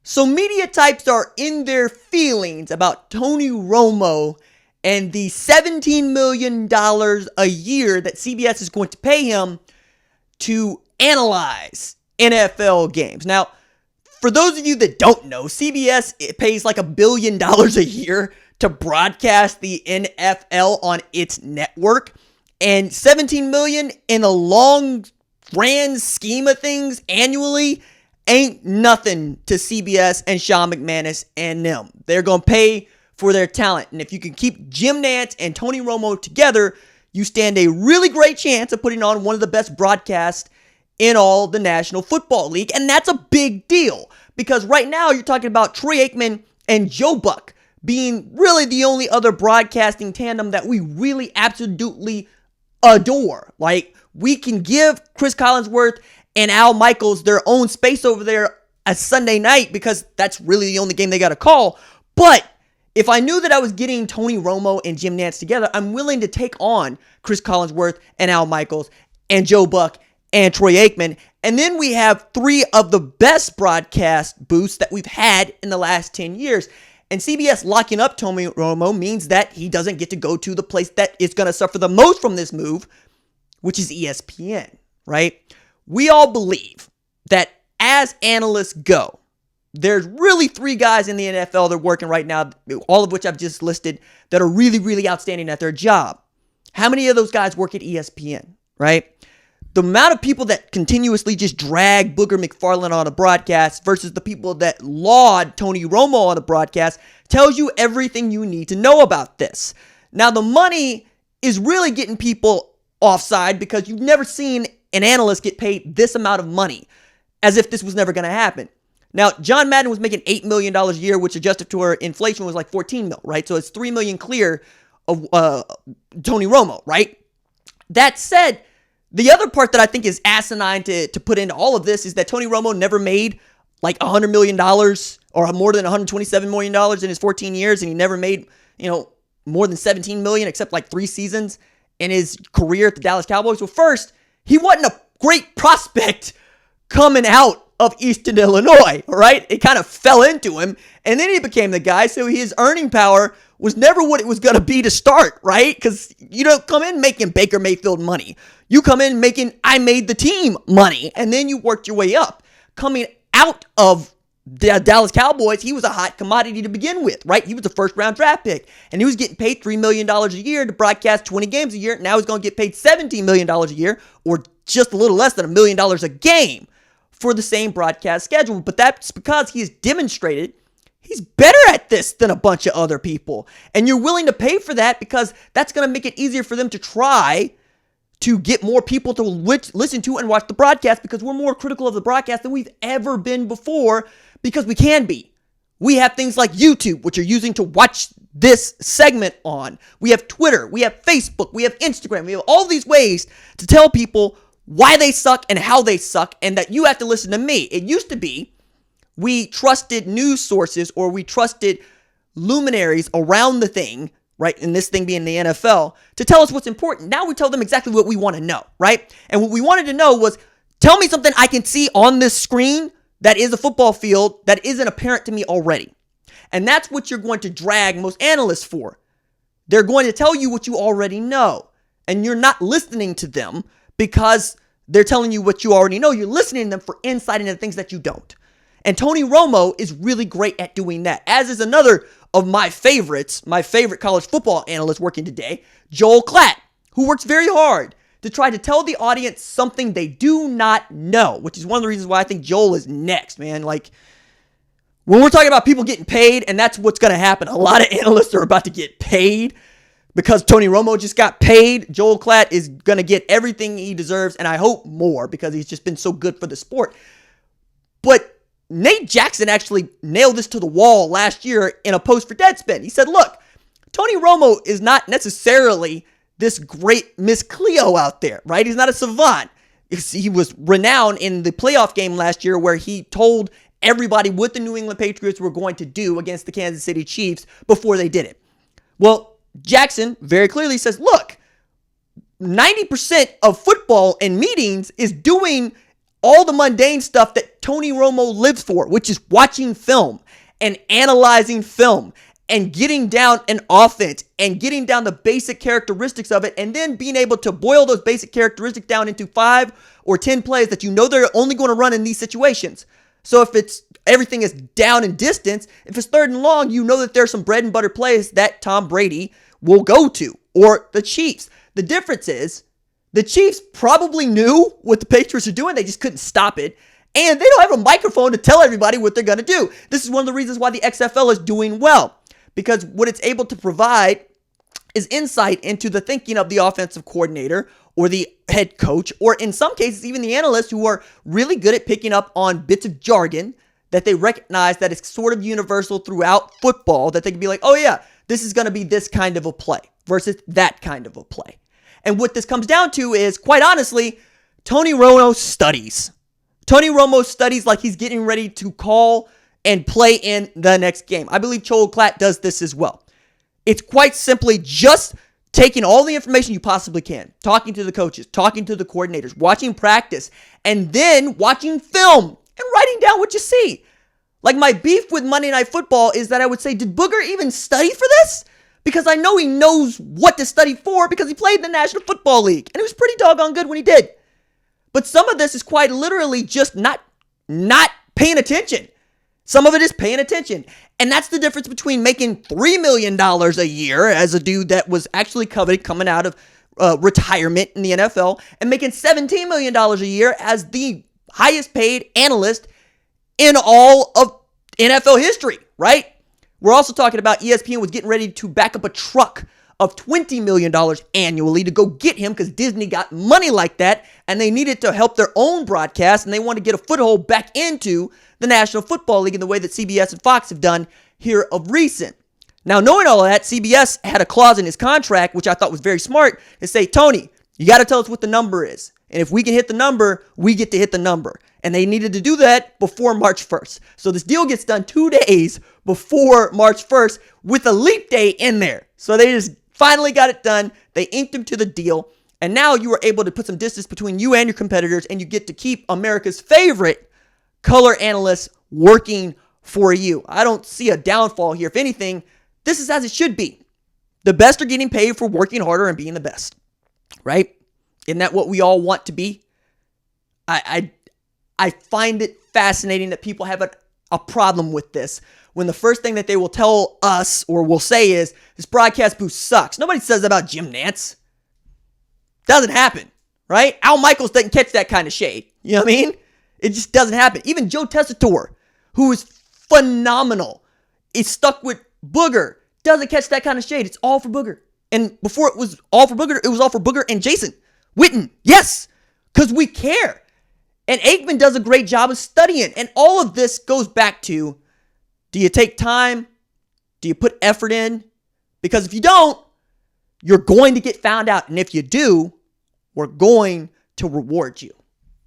So media types are in their feelings about Tony Romo and the $17 million a year that CBS is going to pay him to analyze NFL games. Now, for those of you that don't know, CBS pays like $1 billion a year to broadcast the NFL on its network. And $17 million in a long grand scheme of things annually ain't nothing to CBS and Sean McManus and them. They're going to pay for their talent. And if you can keep Jim Nantz and Tony Romo together, you stand a really great chance of putting on one of the best broadcasts in all the National Football League. And that's a big deal because right now you're talking about Troy Aikman and Joe Buck being really the only other broadcasting tandem that we really absolutely adore. Like, we can give Chris Collinsworth and Al Michaels their own space over there a Sunday night because that's really the only game they got to call. But if I knew that I was getting Tony Romo and Jim Nantz together, I'm willing to take on Chris Collinsworth and Al Michaels and Joe Buck and Troy Aikman. And then we have three of the best broadcast booths that we've had in the last 10 years. And CBS locking up Tony Romo means that he doesn't get to go to the place that is going to suffer the most from this move, which is ESPN, right? We all believe that as analysts go, there's really three guys in the NFL that are working right now, all of which I've just listed, that are really, really outstanding at their job. How many of those guys work at ESPN, right? The amount of people that continuously just drag Booger McFarland on a broadcast versus the people that laud Tony Romo on a broadcast tells you everything you need to know about this. Now, the money is really getting people offside because you've never seen an analyst get paid this amount of money as if this was never going to happen. Now, John Madden was making $8 million a year, which adjusted to our inflation was like $14 mil, right? So it's $3 million clear of Tony Romo, right? That said, the other part that I think is asinine to put into all of this is that Tony Romo never made like $100 million or more than $127 million in his 14 years, and he never made, more than $17 million except like 3 seasons in his career at the Dallas Cowboys. Well, first, he wasn't a great prospect coming out of Eastern Illinois, right? It kind of fell into him, and then he became the guy, so his earning power was never what it was going to be to start, right? Because you don't come in making Baker Mayfield money. You come in making I made the team money, and then you worked your way up. Coming out of the Dallas Cowboys, he was a hot commodity to begin with, right? He was a first-round draft pick, and he was getting paid $3 million a year to broadcast 20 games a year. Now he's going to get paid $17 million a year, or just a little less than $1 million a game for the same broadcast schedule. But that's because he has demonstrated he's better at this than a bunch of other people. And you're willing to pay for that because that's going to make it easier for them to try to get more people to listen to and watch the broadcast, because we're more critical of the broadcast than we've ever been before, because we can be. We have things like YouTube, which you're using to watch this segment on. We have Twitter, we have Facebook, we have Instagram, we have all these ways to tell people why they suck and how they suck, and that you have to listen to me. It used to be we trusted news sources, or we trusted luminaries around the thing, right, and this thing being the NFL, to tell us what's important. Now we tell them exactly what we want to know, right? And what we wanted to know was, tell me something I can see on this screen that is a football field that isn't apparent to me already. And that's what you're going to drag most analysts for. They're going to tell you what you already know, and you're not listening to them because they're telling you what you already know. You're listening to them for insight into things that you don't. And Tony Romo is really great at doing that, as is another of my favorites, my favorite college football analyst working today, Joel Klatt, who works very hard to try to tell the audience something they do not know, which is one of the reasons why I think Joel is next, man. Like, when we're talking about people getting paid, and that's what's going to happen, a lot of analysts are about to get paid because Tony Romo just got paid. Joel Klatt is going to get everything he deserves, and I hope more, because he's just been so good for the sport. But Nate Jackson actually nailed this to the wall last year in a post for Deadspin. He said, look, Tony Romo is not necessarily this great Miss Cleo out there, right? He's not a savant. He was renowned in the playoff game last year where he told everybody what the New England Patriots were going to do against the Kansas City Chiefs before they did it. Well, Jackson very clearly says, look, 90% of football and meetings is doing all the mundane stuff that Tony Romo lives for, which is watching film and analyzing film and getting down an offense and getting down the basic characteristics of it, and then being able to boil those basic characteristics down into 5 or 10 plays that you know they're only going to run in these situations. So if everything is down in distance, if it's 3rd and long, you know that there's some bread and butter plays that Tom Brady will go to, or the Chiefs. The difference is the Chiefs probably knew what the Patriots are doing. They just couldn't stop it. And they don't have a microphone to tell everybody what they're going to do. This is one of the reasons why the XFL is doing well, because what it's able to provide is insight into the thinking of the offensive coordinator or the head coach, or in some cases, even the analysts, who are really good at picking up on bits of jargon that they recognize that is sort of universal throughout football, that they can be like, oh yeah, this is going to be this kind of a play versus that kind of a play. And what this comes down to is, quite honestly, Tony Romo studies. Tony Romo studies like he's getting ready to call and play in the next game. I believe Joel Klatt does this as well. It's quite simply just taking all the information you possibly can, talking to the coaches, talking to the coordinators, watching practice, and then watching film and writing down what you see. Like, my beef with Monday Night Football is that I would say, did Booger even study for this? Because I know he knows what to study for because he played in the National Football League, and he was pretty doggone good when he did. But some of this is quite literally just not paying attention. Some of it is paying attention. And that's the difference between making $3 million a year as a dude that was actually coveted coming out of retirement in the NFL, and making $17 million a year as the highest paid analyst in all of NFL history, right? We're also talking about ESPN was getting ready to back up a truck of $20 million annually to go get him because Disney got money like that, and they needed to help their own broadcast, and they want to get a foothold back into the National Football League in the way that CBS and Fox have done here of recent. Now, knowing all of that, CBS had a clause in his contract, which I thought was very smart, to say, Tony, you got to tell us what the number is. And if we can hit the number, we get to hit the number. And they needed to do that before March 1st. So this deal gets done 2 days before March 1st with a leap day in there. So they just finally got it done. They inked him to the deal. And now you are able to put some distance between you and your competitors, and you get to keep America's favorite color analysts working for you. I don't see a downfall here. If anything, this is as it should be. The best are getting paid for working harder and being the best, right? Isn't that what we all want to be? I find it fascinating that people have a problem with this when the first thing that they will tell us or will say is, this broadcast booth sucks. Nobody says that about Jim Nantz. Doesn't happen, right? Al Michaels doesn't catch that kind of shade. You know what I mean? It just doesn't happen. Even Joe Tessitore, who is phenomenal, is stuck with Booger, doesn't catch that kind of shade. It's all for Booger. And before it was all for Booger, it was all for Booger and Jason Witten. Yes, because we care. And Aikman does a great job of studying. And all of this goes back to, do you take time? Do you put effort in? Because if you don't, you're going to get found out. And if you do, we're going to reward you.